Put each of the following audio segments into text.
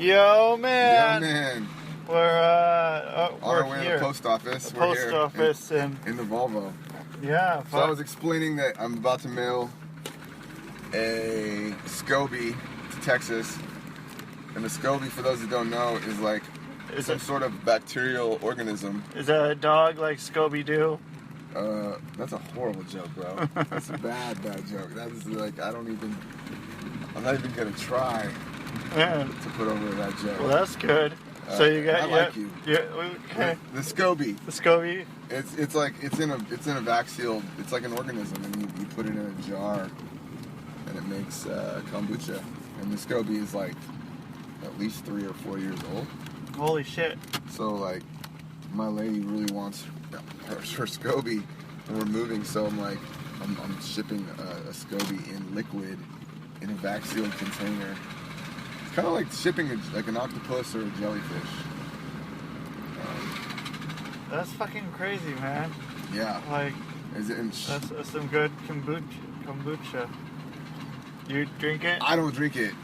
Yo, man. Yo, man. We're On our way here. to the post office. The We're post here office in the Volvo. Yeah. So I was explaining that I'm about to mail a SCOBY to Texas. And the SCOBY, for those that don't know, is like some sort of bacterial organism. Is that a dog like Scooby-Doo? That's a horrible joke, bro. That's a bad joke. That is like, I'm not even gonna try to put over that joke. Well, that's good. So you got, I like you. Okay. The SCOBY. The SCOBY. It's like it's in a vac sealed. It's like an organism, and you put it in a jar, and it makes kombucha. And the SCOBY is like at least 3 or 4 years old. Holy shit. So like, my lady really wants her SCOBY, and we're moving. So I'm shipping a SCOBY in liquid in a vac sealed container. It's kind of like shipping like an octopus or a jellyfish. That's fucking crazy, man. Yeah. Like, that's some good kombucha. You drink it? I don't drink it.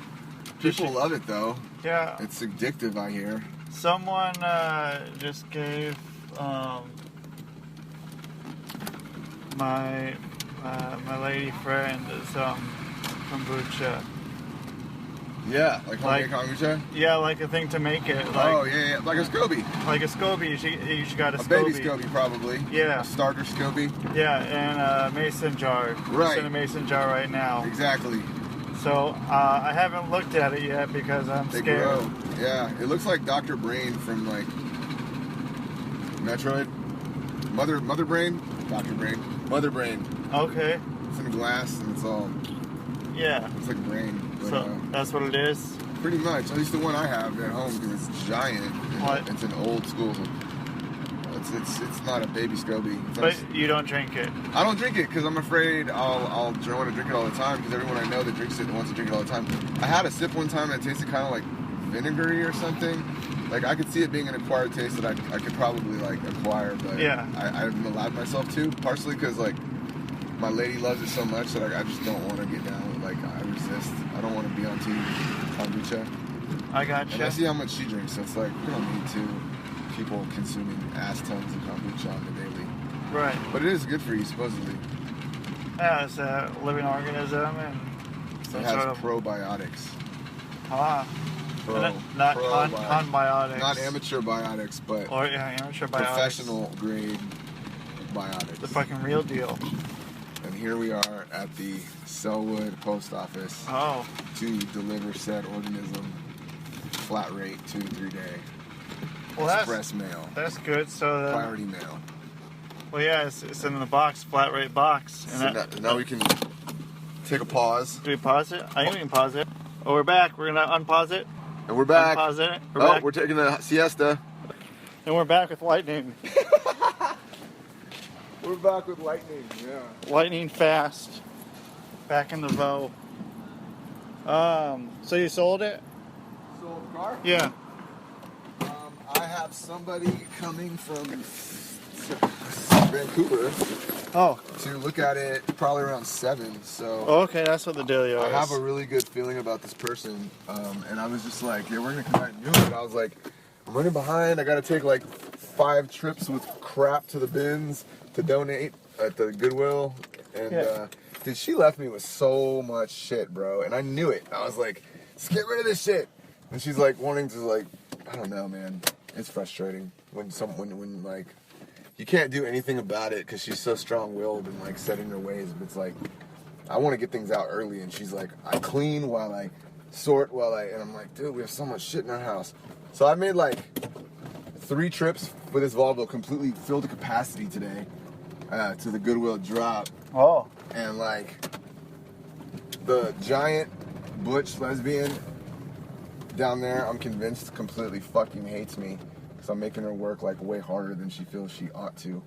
People love it though. Yeah. It's addictive, I hear. Someone just gave my lady friend some kombucha. Yeah, like homemade kombucha? Yeah, like a thing to make it. Like, oh, yeah, like a SCOBY. Like a SCOBY. She got a SCOBY. Baby SCOBY, probably. Yeah. A starter SCOBY. Yeah, in a mason jar. Right. It's in a mason jar right now. Exactly. So, I haven't looked at it yet because I'm They scared. grow. Yeah, it looks like Dr. Brain from, like, Metroid. Mother Brain? Dr. Brain. Mother Brain. Okay. It's in glass, and it's all... Yeah. It's like brain. But, so, that's what it is? Pretty much. At least the one I have at home, because it's giant. What? It's an old school. It's not a baby SCOBY. But you don't drink it? I don't drink it because I'm afraid I'll want to drink it all the time, because everyone I know that drinks it wants to drink it all the time. I had a sip one time and it tasted kind of like vinegary or something. Like, I could see it being an acquired taste that I could probably like acquire, but yeah. I haven't allowed myself to, partially because like my lady loves it so much that I just don't want to get down with, like, I resist. I don't want to be on TV kombucha. I gotcha. And I see how much she drinks, so it's like, we don't need people consuming ass tons of kombucha on the daily. Right. But it is good for you, supposedly. Yeah, it's a living organism and it has probiotics. Ah. Not biotics. Not amateur biotics, but amateur biotics. Professional grade biotics. The fucking real deal. And here we are at the Selwood post office to deliver said organism, flat rate, 2-3 day. Well, express mail. That's good. So priority mail. Well, yeah, it's in the box, flat rate box. And so now we can take a pause. Do we pause it? I think we can pause it. Oh, we're back. We're gonna unpause it. And we're back. Unpause it. Back. We're taking a siesta. And we're back with lightning. We're back with lightning. Yeah. Lightning fast. Back in the Vo. So you sold it? Sold the car? Yeah. I have somebody coming from Vancouver. Oh. To look at it probably around 7. So. Okay, that's what the dealio is. I have a really good feeling about this person, and I was just like, yeah, we're gonna come out and do it. And I was like, I'm running behind. I gotta take like 5 trips with crap to the bins to donate at the Goodwill, and dude, she left me with so much shit, bro. And I knew it. I was like, just get rid of this shit. And she's like wanting to, like, I don't know, man. It's frustrating when like, you can't do anything about it because she's so strong-willed and like set in her ways. But it's like, I want to get things out early, and she's like, I clean while I sort and I'm like, dude, we have so much shit in our house. So I made like 3 trips with this Volvo, completely filled to capacity today, to the Goodwill drop. Oh. And like, the giant butch lesbian down there, I'm convinced completely fucking hates me. So I'm making her work like way harder than she feels she ought to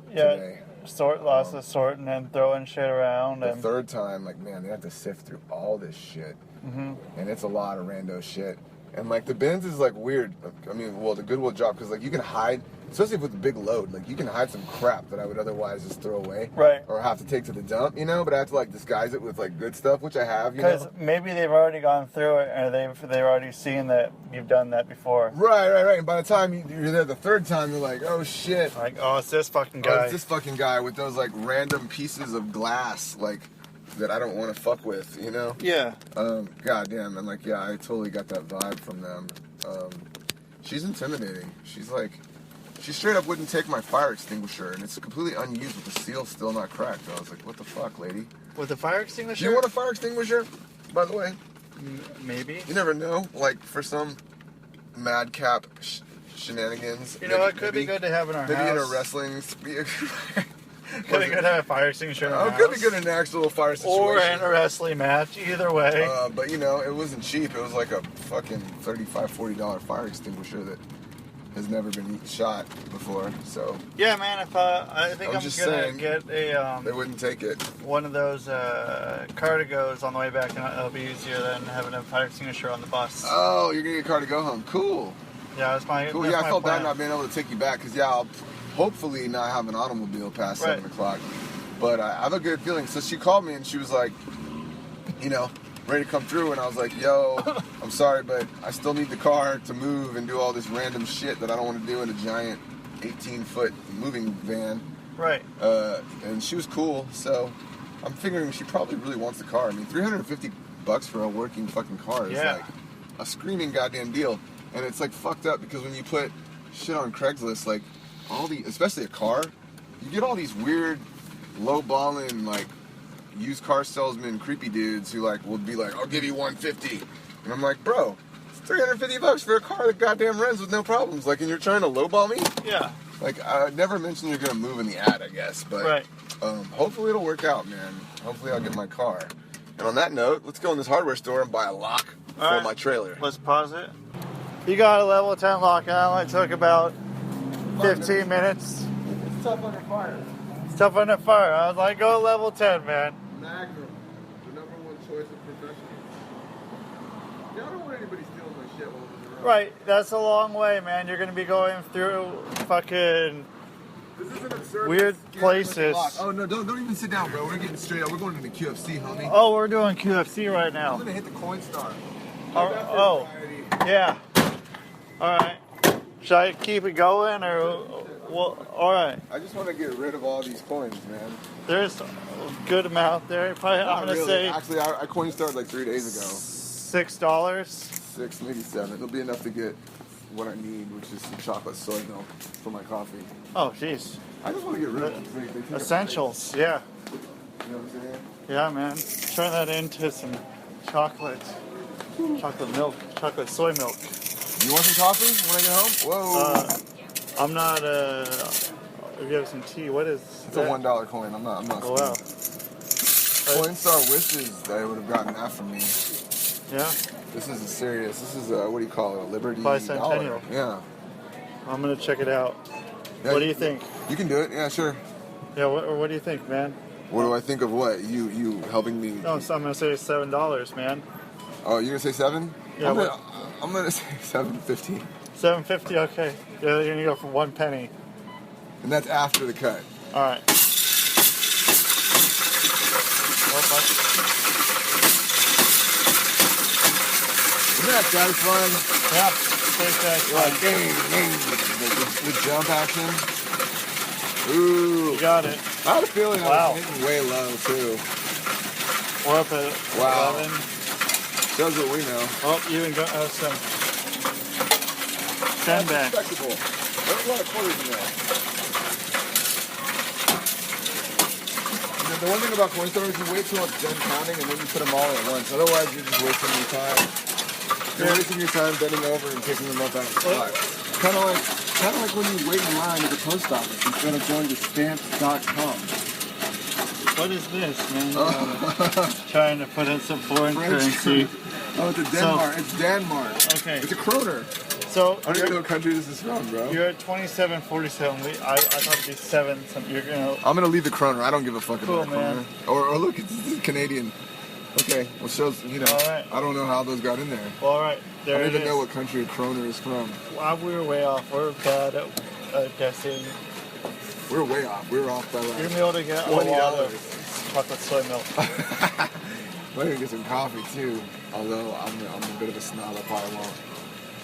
today. Lots of sorting and throwing shit around. The third time, like, man, they have to sift through all this shit. Mm-hmm. And it's a lot of rando shit. And like, the bins is like weird. I mean, well, the Goodwill drop, because like, you can hide especially with a big load. Like, you can hide some crap that I would otherwise just throw away. Right. Or have to take to the dump, you know? But I have to, like, disguise it with, like, good stuff, which I have, you know? Because maybe they've already gone through it, or they've already seen that you've done that before. Right. And by the time you're there the third time, you're like, oh, shit. Like, oh, it's this fucking guy. Oh, it's this fucking guy with those, like, random pieces of glass, like, that I don't want to fuck with, you know? Yeah. Goddamn. And, like, yeah, I totally got that vibe from them. She's intimidating. She's like... She straight up wouldn't take my fire extinguisher, and it's completely unused with the seal still not cracked. I was like, what the fuck, lady? With the fire extinguisher? Do you want a fire extinguisher, by the way? Maybe. You never know. Like, for some madcap shenanigans. You know, it could be good to have in our house. Maybe in a wrestling... Could be good to have a fire extinguisher in our house. Could be good in an actual fire situation. Or in a wrestling match, either way. But, you know, it wasn't cheap. It was like a fucking $35, $40 fire extinguisher that has never been shot before, so... Yeah, man, I think I'm gonna get a... they wouldn't take it. One of those Cardigos on the way back, and it'll be easier than having a fire extinguisher on the bus. Oh, you're gonna get a car to go home. Cool. Yeah, that's my Cool, that's yeah, I my felt plan. bad not being able to take you back, because, yeah, I'll hopefully not have an automobile past 7 o'clock. But I have a good feeling. So she called me, and she was like, you know... ready to come through, and I was like, yo, I'm sorry, but I still need the car to move and do all this random shit that I don't want to do in a giant 18-foot moving van. Right. And she was cool, so I'm figuring she probably really wants the car. I mean, $350 for a working fucking car is like a screaming goddamn deal. And it's like fucked up because when you put shit on Craigslist, like especially a car, you get all these weird low-balling, like, used car salesman creepy dudes who like will be like, I'll give you $150, and I'm like, bro, it's $350 for a car that goddamn runs with no problems, like, and you're trying to lowball me? Yeah. Like, I never mentioned you're gonna move in the ad, I guess, but hopefully it'll work out, man. Hopefully I'll get my car. And on that note, let's go in this hardware store and buy a lock for my trailer. Let's pause it. You got a level 10 lock, and it only took about 15 minutes. It's tough under fire. It's tough under fire. I was like, go level 10, man. Magnum, the #1 choice of professionals. Yeah, I don't want anybody stealing my shit while I'm in the road. Right, that's a long way, man. You're gonna be going through fucking weird places. Oh no, don't even sit down, bro. We're getting straight up. We're going to the QFC, homie. Oh, we're doing QFC right now. I'm gonna hit the Coinstar. Oh, yeah. All right. Should I keep it going or? Well, all right. I just want to get rid of all these coins, man. There's a good amount there. Probably, I'm gonna say. Actually, I Coinstarred like 3 days ago. $6. 6, maybe 7. It'll be enough to get what I need, which is some chocolate soy milk for my coffee. Oh, jeez. I just want to get rid of them. They take Essentials, yeah. You know what I'm saying? Yeah, man. Turn that into some chocolate milk, chocolate soy milk. You want some coffee when I get home? Whoa. I'm not, if you have some tea, what is It's that? a $1 coin. I'm not Oh, wow. Coinstar wishes that I would have gotten that from me. Yeah? This is what do you call it? A Liberty Bicentennial. dollar. Yeah. I'm going to check it out. Yeah, What do you think? You can do it. Yeah, sure. Yeah, what do you think, man? What do I think of what? You helping me? No, so I'm going to say $7, man. Oh, you're going to say 7? Yeah, I'm going to say $7.50. $7.50, okay. Yeah, you're going to go for 1 penny. And that's after the cut. All right. Isn't that satisfying? Yeah, pretty satisfying. Like, the jump action. Ooh. You got it. I had a feeling I was hitting way low, too. We're up at 11. Shows what we know. Oh, you even got some 10 back. Respectable. There's a lot of quarters in there. The one thing about Coinstar is you wait till it's done counting and then you put them all at once. Otherwise, you're just wasting your time. You're wasting your time bending over and picking them up out of the spot. Kind of like when you wait in line at the post office instead of going to stamps.com. What is this, man? Trying to put in some foreign currency. Oh, it's a Denmark. It's Denmark. Okay. It's a kroner. So I don't even know what country this is from, bro. You're at 27.47. I thought it'd be 7. I'm gonna leave the kroner. I don't give a fuck about man. kroner. Or look, it's Canadian. Okay, well, shows, you know, right. I don't know how those got in there. Well, all right, there I don't it even is. know what country a kroner is from. Wow, we were way off. We're bad guessing. We're way off. We're off by You're like gonna be able to get a lot $20. of chocolate soy milk. Might even get some coffee too. Although I'm a bit of a snob, I probably won't.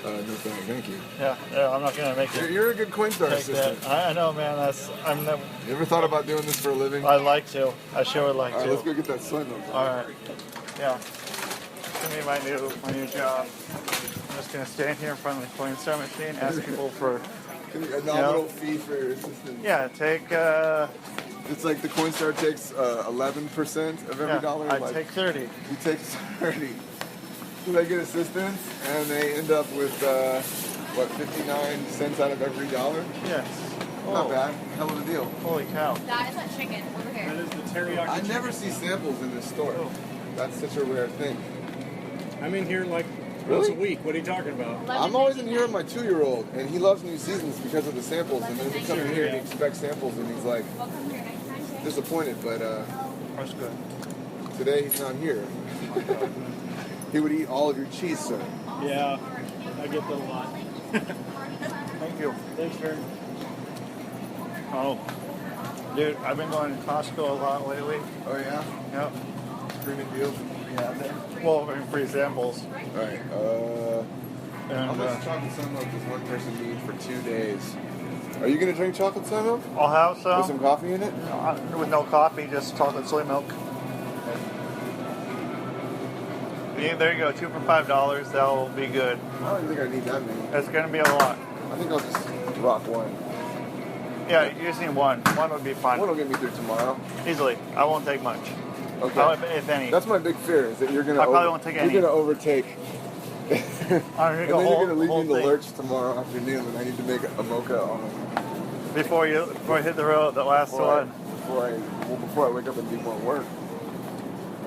No thank you. Yeah, I'm not gonna make it. You're a good Coinstar Take assistant. that. I know, man. I'm never. You ever thought about doing this for a living? I'd like to. I sure would like All right, to. let's go get that soy milk. All right. Yeah. It's gonna be my new job. I'm just gonna stand here in front of the Coinstar machine, ask people for. A nominal fee for your assistant. Yeah, take. It's like the Coinstar takes 11% of every dollar. I take 30. You take 30. So they get assistance, and they end up with 59 cents out of every dollar. Yes. Not bad. Hell of a deal. Holy cow. That is a chicken over here. That is the teriyaki I chicken. never see samples in this store. That's such a rare thing. I'm in here like Really? once a week. What are you talking about? I'm always in here with my 2-year-old, and he loves New Seasons because of the samples. And then he comes in here and he expects samples, and he's like Welcome here next time. disappointed. But That's good. today he's not here. He would eat all of your cheese, sir. Yeah, I get that a lot. Thank you. Thanks very much. Oh, dude, I've been going to Costco a lot lately. Oh yeah, Yep. premium deal. Yeah. Well, free samples. All right. How And much chocolate sun milk does one person need for 2 days? Are you gonna drink chocolate sun milk I'll have with some. some coffee in it? With no coffee, just chocolate soy milk. Yeah, there you go, 2 for $5. That'll be good. I don't think I need that many. It's gonna be a lot. I think I'll just rock one. Yeah, you just need one. One would be fine. One will get me through tomorrow. Easily. I won't take much. Okay. If any. That's my big fear is that you're gonna. I probably won't take any. You're gonna overtake. I'm And gonna then go you're whole, gonna leave me whole in the thing. lurch tomorrow afternoon, and I need to make a mocha on it Before you hit the road, the last one. before I wake up and do more work.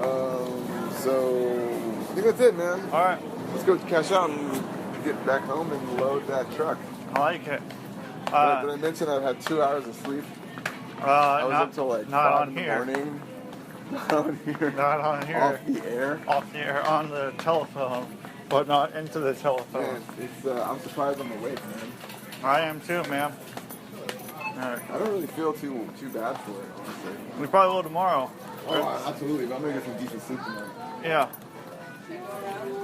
So I think that's it, man. All right. Let's go cash out and get back home and load that truck. I like it. Did I mention I've had 2 hours of sleep? I was not, up till like not 5 on in the here. morning. Not on here. Not on here. Off the air. Off the air, on the telephone, but not into the telephone. Man, it's I'm surprised I'm awake, man. I am too, man. All right. I don't really feel too bad for it, honestly. We probably will tomorrow. Oh, absolutely. But I'm gonna get some decent sleep tonight. Yeah.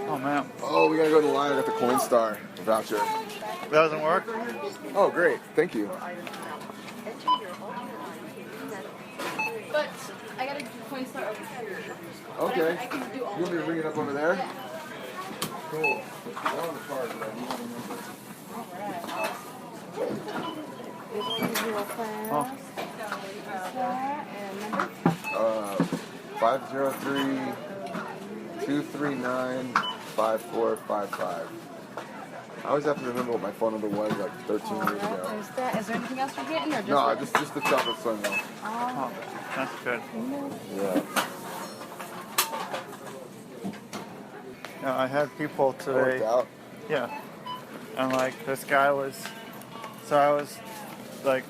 Oh man, Oh, we gotta go to the line. I got the Coinstar voucher. that doesn't work. Oh, great. Thank you. But I gotta do Coinstar over here. Okay. I can do all You want me to of bring it. it up over there? Cool. I don't have the card, but I do want to remember. 503-239-5455. I always have to remember what my phone number was like 13 years ago. Is there anything else you're getting, or just No, this? just the chocolate sun milk. Oh, that's good. Yeah. Yeah, I had people That worked today. out. Yeah, and like this guy was, so I was like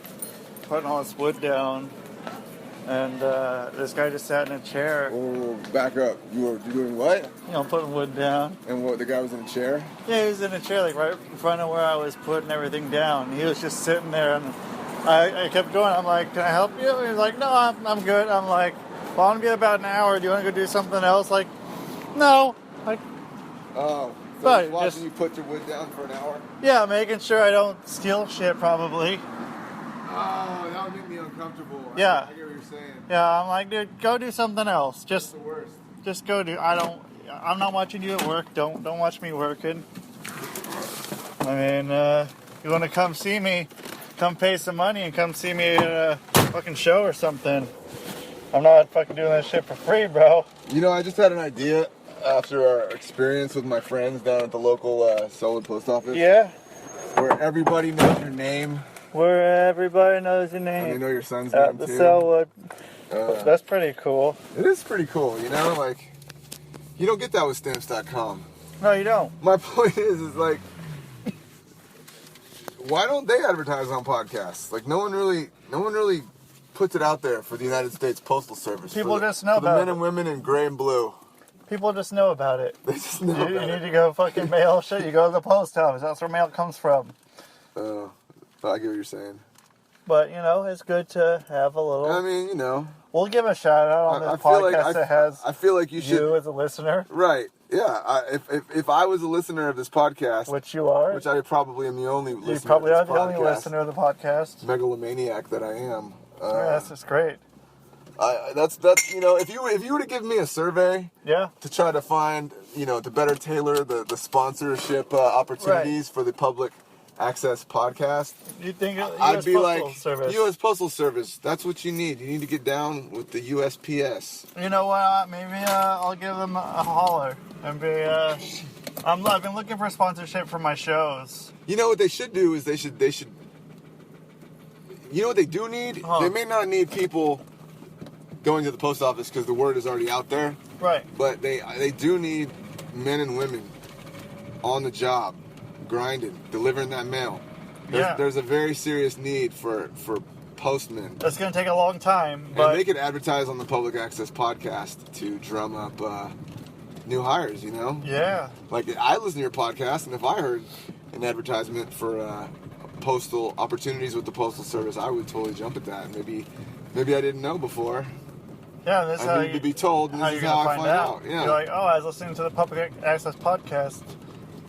putting all this wood down, and this guy just sat in a chair, Oh, back up. You were doing what? putting wood down. And what? The guy was in a chair? Yeah, he was in a chair, like right in front of where I was putting everything down. He was just sitting there, and I kept going. I'm like, "Can I help you?" And he's like, "No, I'm good." I'm like, "Well, I'm gonna be about an hour. Do you want to go do something else?" Like, "No." Like, Oh. So Right, he's watching just- you put your wood down for an hour? yeah, making sure I don't steal shit, probably. Oh, that would make me uncomfortable. Yeah. I get what you're saying. Yeah, I'm like, dude, go do something else. It's the worst. Just go do. I'm not watching you at work. Don't watch me working. I mean, you want to come see me? Come pay some money and come see me at a fucking show or something. I'm not fucking doing that shit for free, bro. You know, I just had an idea after our experience with my friends down at the local Selwood post office. Yeah, Where everybody knows your name. where everybody knows your And they name. know your son's At name the too. Selwood. Uh, That's pretty cool. it is pretty cool, you know? Like, you don't get that with stamps.com. No, you don't. My point is like, why don't they advertise on podcasts? Like, no one really puts it out there for the United States Postal Service. People for the, just know for the about men it. and women in gray and blue. People just know about it. They just know You about need it. to go fucking mail shit. You go to the post office. That's where mail comes from. But I get what you're saying. But, it's good to have a little... I mean, We'll give a shout out on this I feel like podcast that has I feel like you should... as a listener. Right. Yeah. If I was a listener of this podcast... Which you are. Which I probably am the only listener You probably of are this the only podcast, listener of the podcast. megalomaniac that I am. That's just great. That's if you were to give me a survey... Yeah. To try to find, to better tailor the sponsorship opportunities for the public access podcast. You think I'd be Postal Service. U.S. Postal Service. That's what you need. You need to get down with the USPS. You know what? Maybe I'll give them a holler and be. I've been looking for sponsorship for my shows. You know what they should do is they should. You know what they do need? Huh. They may not need people going to the post office because the word is already out there. Right. But they do need men and women on the job, grinding, delivering that mail. There's a very serious need for postmen. That's going to take a long time, but... And they could advertise on the Public Access podcast to drum up new hires, Yeah. Like, I listen to your podcast, and if I heard an advertisement for postal opportunities with the Postal Service, I would totally jump at that. Maybe I didn't know before. Yeah, this is how I need to be told, and this is how I find out. Yeah. You're like, I was listening to the Public Access podcast.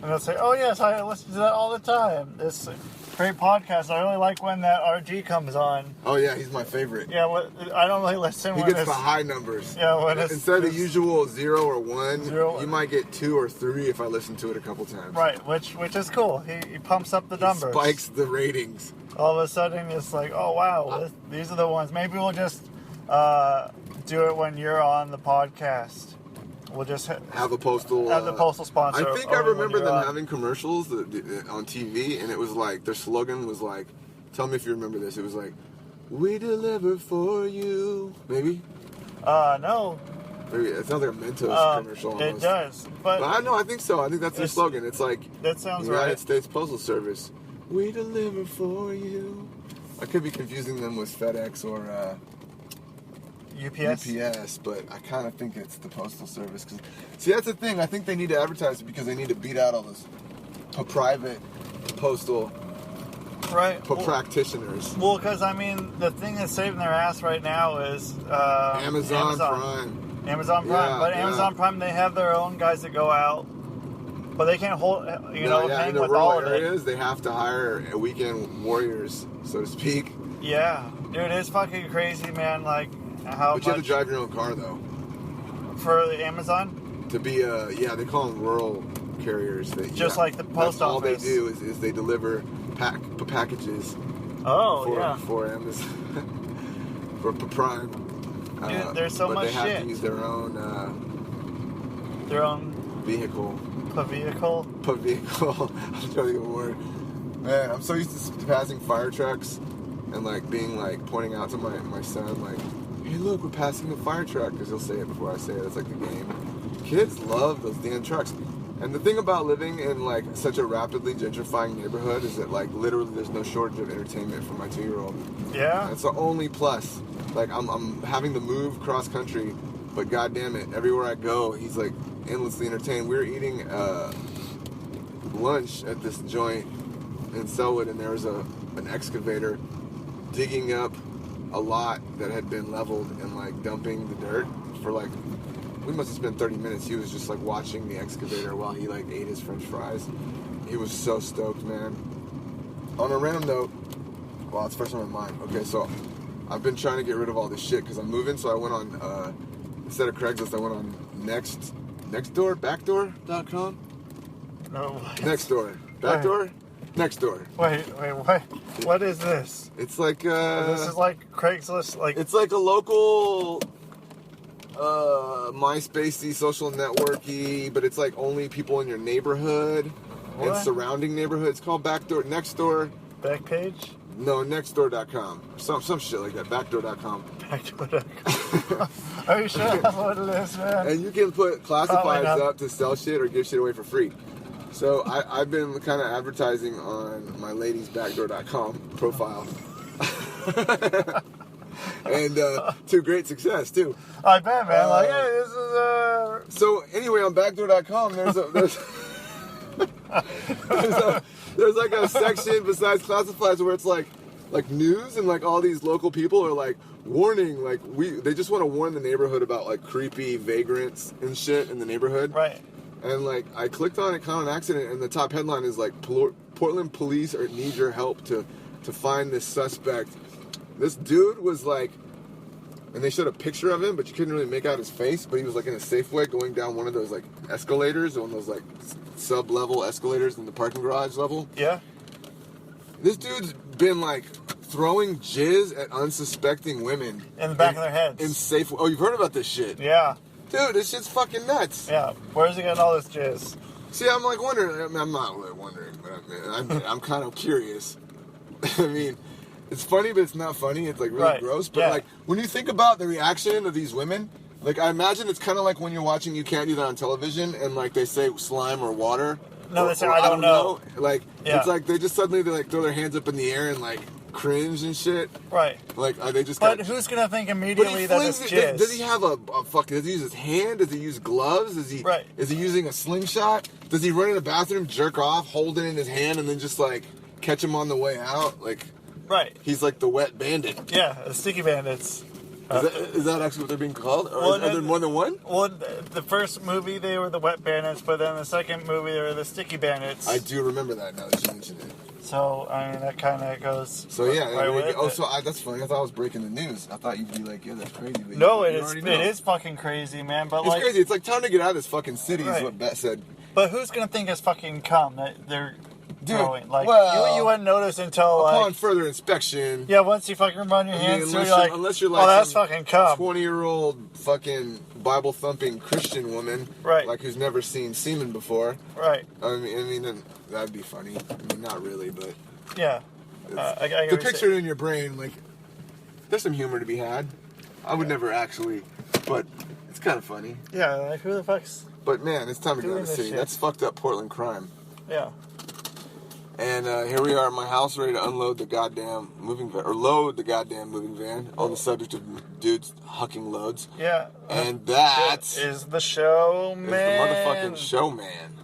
And they'll say, oh, yes, I listen to that all the time. This great podcast. I really like when that RG comes on. Oh, yeah, he's my favorite. Yeah, I don't really listen He when gets the high numbers. Yeah, when it's... Instead of the usual 0 or 1, Zero. you might get 2 or 3 if I listen to it a couple times. Right, which is cool. He pumps up the numbers. Spikes the ratings. All of a sudden, it's like, oh, wow, these are the ones. Maybe we'll just do it when you're on the podcast. We'll just have the postal sponsor. I think I remember them having commercials on TV, and it was like, their slogan was like, tell me if you remember this, it was like, we deliver for you. Maybe? No. Maybe it sounds like a Mentos commercial almost. It does, but I know, I think so. I think that's their slogan. It's like, that sounds United right. States Postal Service, we deliver for you. I could be confusing them with FedEx or UPS, but I kind of think it's the Postal Service. Cause, see, that's the thing. I think they need to advertise it because they need to beat out all those private postal practitioners. Well, because, the thing that's saving their ass right now is Amazon Prime. Amazon Prime. Yeah, but Amazon Prime, they have their own guys that go out. But they can't hold, hang in the with rural all of areas, it. they have to hire weekend warriors, so to speak. Yeah. Dude, it's fucking crazy, man. Like, how But you have to drive your own car, though. For the Amazon? To be they call them rural carriers. Just like the post office. All they do is they deliver packages. For Amazon. for Prime. Dude, there's so much shit. But they have to use their own vehicle. Vehicle? Vehicle. I'm trying to think of a word. Man, I'm so used to passing fire trucks and pointing out to my son, like, hey, look, we're passing a fire truck, because he'll say it before I say it. It's like the game. Kids love those damn trucks. And the thing about living in such a rapidly gentrifying neighborhood is that literally there's no shortage of entertainment for my 2-year-old. Yeah. That's the only plus. I'm having to move cross country, but goddamn it, everywhere I go, he's endlessly entertained. We were eating lunch at this joint in Selwood, and there was an excavator digging up a lot that had been leveled and dumping the dirt for we must have spent 30 minutes. He was just watching the excavator while he ate his french fries. He was so stoked, man. On a random note, well, it's fresh on my mind. Okay, so I've been trying to get rid of all this shit because I'm moving, so I went on instead of Craigslist, I went on backdoor.com. No. What? Nextdoor. Backdoor? Nextdoor. Wait. What is this? It's like this is like Craigslist, it's like a local MySpacey social networky, but it's only people in your neighborhood and surrounding neighborhood. It's called Backdoor. Nextdoor. Backpage? No, nextdoor.com. Some shit like that. Backdoor.com. Backdoor.com. Are you sure that's what it is, man? And you can put classifieds up to sell shit or give shit away for free. So I've been kind of advertising on my lady's backdoor.com profile. And to great success, too. I bet, man. Hey, this is So anyway, on backdoor.com, there's there's like a section besides classifieds where it's like news, and like all these local people are like, warning, like they just want to warn the neighborhood about like creepy vagrants and shit in the neighborhood. Right. And like I clicked on it kind of an accident, and the top headline is like Portland police need your help to find this suspect. This dude was like, and they showed a picture of him, but you couldn't really make out his face, but he was like in a Safeway going down one of those like escalators, one of those like sub-level escalators in the parking garage level. Yeah. This dude's been like throwing jizz at unsuspecting women In the back of their heads. in Safeway. Oh, you've heard about this shit? Yeah. Dude, this shit's fucking nuts. Yeah. Where's he getting all this jizz? See, I'm like wondering. I mean, I'm not really wondering, but I'm kind of curious. I mean, it's funny, but it's not funny. It's like really Right. gross. But Yeah. like when you think about the reaction of these women, like I imagine it's kind of like when you're watching You Can't Do That on television, and like they say slime or water. No, or, they say, or "I don't know." Like Yeah. it's like they just suddenly they like throw their hands up in the air and like cringe and shit. Right. Like they just. But got, who's gonna think but immediately he that flings it's it. jizz? Does he have a fucking? Does he use his hand? Does he use gloves? Is he? Right. Is he using a slingshot? Does he run in the bathroom, jerk off, hold it in his hand, and then just like catch him on the way out? Like Right. he's like the wet bandit. Yeah, the Sticky Bandits. Is that actually what they're being called? Or Well, are there more than one? Well, the first movie they were the Wet Bandits, but then the second movie they were the Sticky Bandits. I do remember that now that you mentioned it. So I mean that kind of goes. So yeah, right I mean, with it. that's funny. I thought I was breaking the news. I thought you'd be like, yeah, that's crazy. But No, you it is. already It know. is fucking crazy, man. But It's like, crazy. It's like time to get out of this fucking city. Right. Is what Bet said. but who's gonna think it's fucking cum that they're Dude, throwing? Like well, you wouldn't notice until Upon like further inspection. yeah, once you fucking run your I mean, hands through, unless you're like oh, that's some fucking cum. 20-year-old fucking Bible thumping Christian woman, Right. Like who's never seen semen before. Right. I mean, then that'd be funny. I mean, not really, but Yeah. I get to what you're picture saying. it in your brain, like there's some humor to be had. I would never actually, but it's kind of funny. Yeah. Like who the fuck's? But man, it's time to get out Doing of the this city. shit. That's fucked up Portland crime. Yeah. And here we are at my house, ready to unload the goddamn moving van, or load the goddamn moving van. On the subject of dudes hucking loads. Yeah. And that is the show, is man. the motherfucking showman.